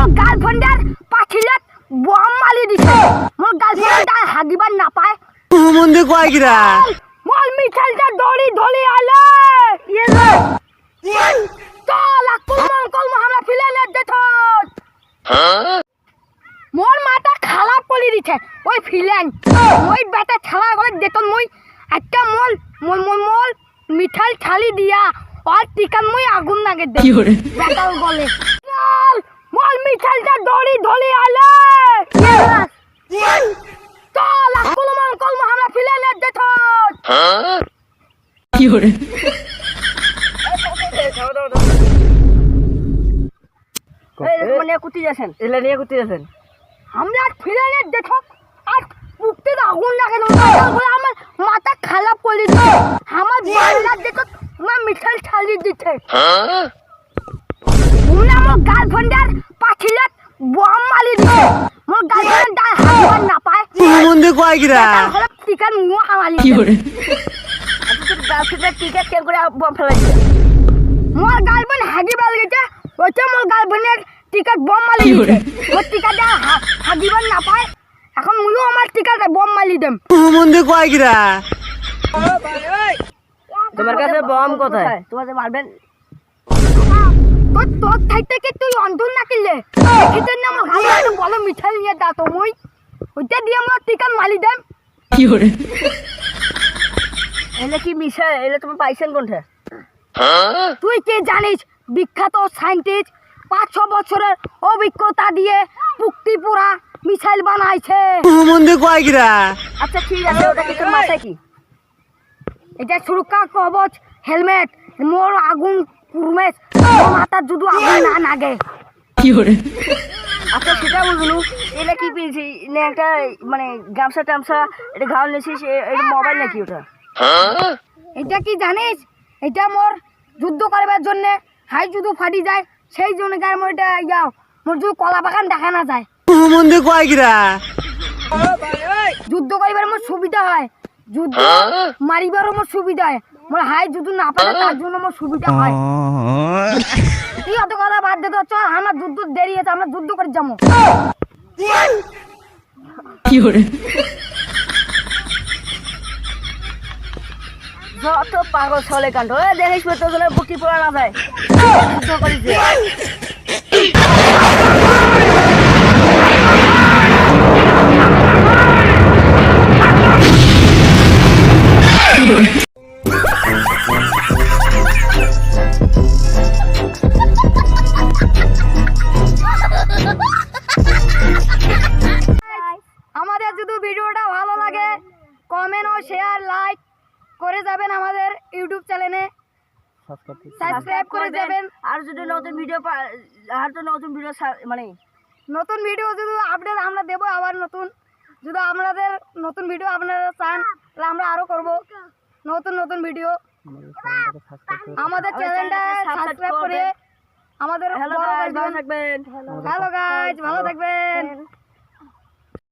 মোৰ গাৰ্লফ্ৰেণ্ডৰ পাঠিলত বম মাৰি দিছে মোৰ গাৰ্লফ্ৰেণ্ডে হাগিব নাপায় মন্দির কয় কিরা মোৰ মিঠাইটা দড়ি ধলি আলে চল কল আমরা ফিলেনে দেখো মোর মাথা খারাপ করে দিছে ওই ফিলেন ওই বেটা ছাড়া করে দেখো মই একটা মোল মোল মোল মোল মিঠাই থালি দিয়া আর টিকান মই আগুন লাগে দে বেটাও গলে চল মোল মিঠাইটা দড়ি ধলি আলে চল কল আমরা ফিলেনে দেখো কি হরে নিয়ে কুতি যাচ্ছেন এলা নিয়ে করতে যাচ্ছেন আমরা ফিলেনে দেখো আর পুকতে আগুন লাগে আমার মাথা খারাপ করে দিচ্ছে আমার বাংলা দেখো আমার মিঠাই থালি দিচ্ছে আমার গার্লফ্রেন্ডের পাঠিলত বম মারি দিচ্ছে মোর গার্লফ্রেন্ড হাগিব নাপায় মন্দির কয় কিরা টিকার মুখ আমালি কি হরে গার্লফ্রেন্ডের টিকার কেন করে বম ফেলাইছে মোর গার্লফ্রেন্ড হাগিব গেছে ওইটা মোর গার্লফ্রেন্ডের টিকার বম মারি দিচ্ছে ওর টিকাটা হাগিব নাপায় এখন মুইও আমার টিকাটা বম মারি দেম মন্দির কয় কিরা তোমার কাছে বম কোথায় তোমাকে মারবেন তোর থাইতে কি তুই অন্ধন না কিনলে খেতে না আমার ভালো বলো মিঠাই নিয়ে দা তো মুই ওইটা দিয়ে আমরা টিকা মারি দেম কি হরে এলে কি মিশে এলে তুমি পাইছেন কোনটা তুই কে জানিস বিখ্যাত সায়েন্টিস্ট 500 বছরের অভিজ্ঞতা দিয়ে পুক্তি পোড়া মিসাইল বানাইছে মন্দির কয় কিরা আচ্ছা ঠিক আছে ওটা কি তোর মাথায় কি এটা সুরক্ষা কবচ হেলমেট মোর আগুন কুরমেস মোর মাথার যদি আগুন না লাগে কি হরে আচ্ছা সেটা বুঝলু এটা কি পেয়েছি না একটা মানে গামছা টামছা এটা ঘাও নিয়েছিস এটা মোবাইল নাকি ওটা এটা কি জানিস এটা মোর যুদ্ধ করবার জন্য হাই যুদ্ধ ফাটি যায় সেই জন্য গার মোর এটা যাও মোর যদি কলা বাগান দেখা না যায় মন্দির কয় কিরা যুদ্ধ করিবার মোর সুবিধা হয় যুদ্ধ মারিবারও মোর সুবিধা হয় মোর হাই যুদ্ধ না পারে তার জন্য মোর সুবিধা হয় তুই অত কথা বাদ দে তো চল আমার যুদ্ধ দেরি আছে আমরা যুদ্ধ করে যাবো কি হরে যত পাগল ছলে কাণ্ড দেখিস তো বুকি পড়া না যায় যুদ্ধ করিস আমাদের যদি ভিডিওটা ভালো লাগে কমেন্ট ও শেয়ার লাইক করে যাবেন আমাদের ইউটিউব চ্যানেলে সাবস্ক্রাইব করে যাবেন আর যদি নতুন ভিডিও মানে নতুন ভিডিও যদি আপডেট আমরা দেব আবার নতুন যদি আপনাদের নতুন ভিডিও আপনারা চান তাহলে আমরা আরো করব নতুন ভিডিও আমাদের চ্যানেলটা সাবস্ক্রাইব করে আমাদের হ্যালো গাইজ ভালো থাকবেন